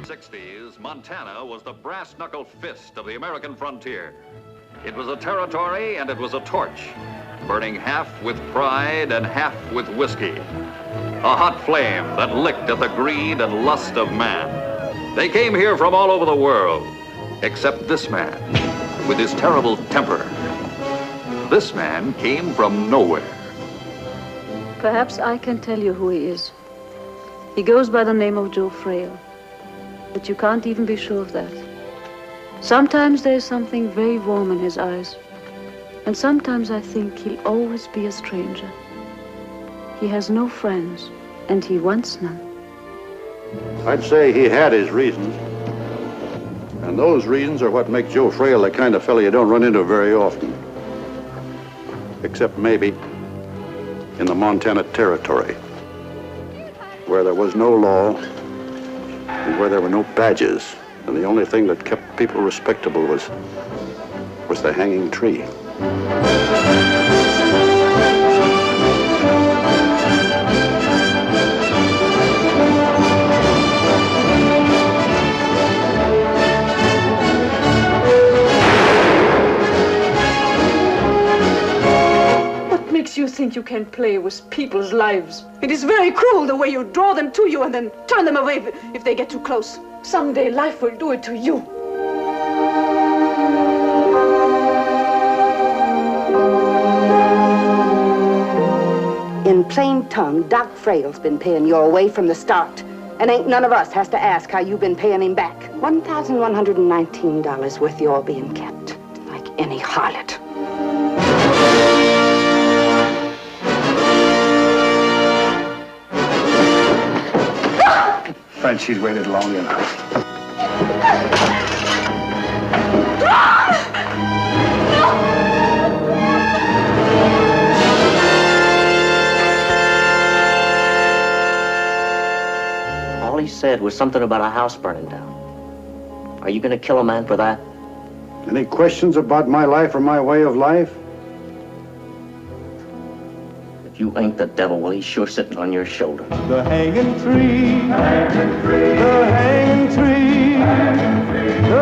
60s, Montana was the brass-knuckle fist of the American frontier. It was a territory and it was a torch, burning half with pride and half with whiskey. A hot flame that licked at the greed and lust of man. They came here from all over the world, except this man, with his terrible temper. This man came from nowhere. Perhaps I can tell you who he is. He goes by the name of Joe Frail. But you can't even be sure of that. Sometimes there's something very warm in his eyes. And sometimes I think he'll always be a stranger. He has no friends, and he wants none. I'd say he had his reasons. And those reasons are what make Joe Frail the kind of fellow you don't run into very often. Except maybe in the Montana Territory, where there was no law, and where there were no badges, and the only thing that kept people respectable was the hanging tree. What makes you think you can play with people's lives? It is very cruel the way you draw them to you and then turn them away if they get too close. Someday life will do it to you. In plain tongue, Doc Frail's been paying your way from the start. And ain't none of us has to ask how you've been paying him back. $1,119 worth you're being kept, like any harlot. Frenchy's waited long enough. All he said was something about a house burning down. Are you going to kill a man for that? Any questions about my life or my way of life? If you ain't the devil, well, he's sure sitting on your shoulder. The hanging tree, the hanging tree, the hanging tree, the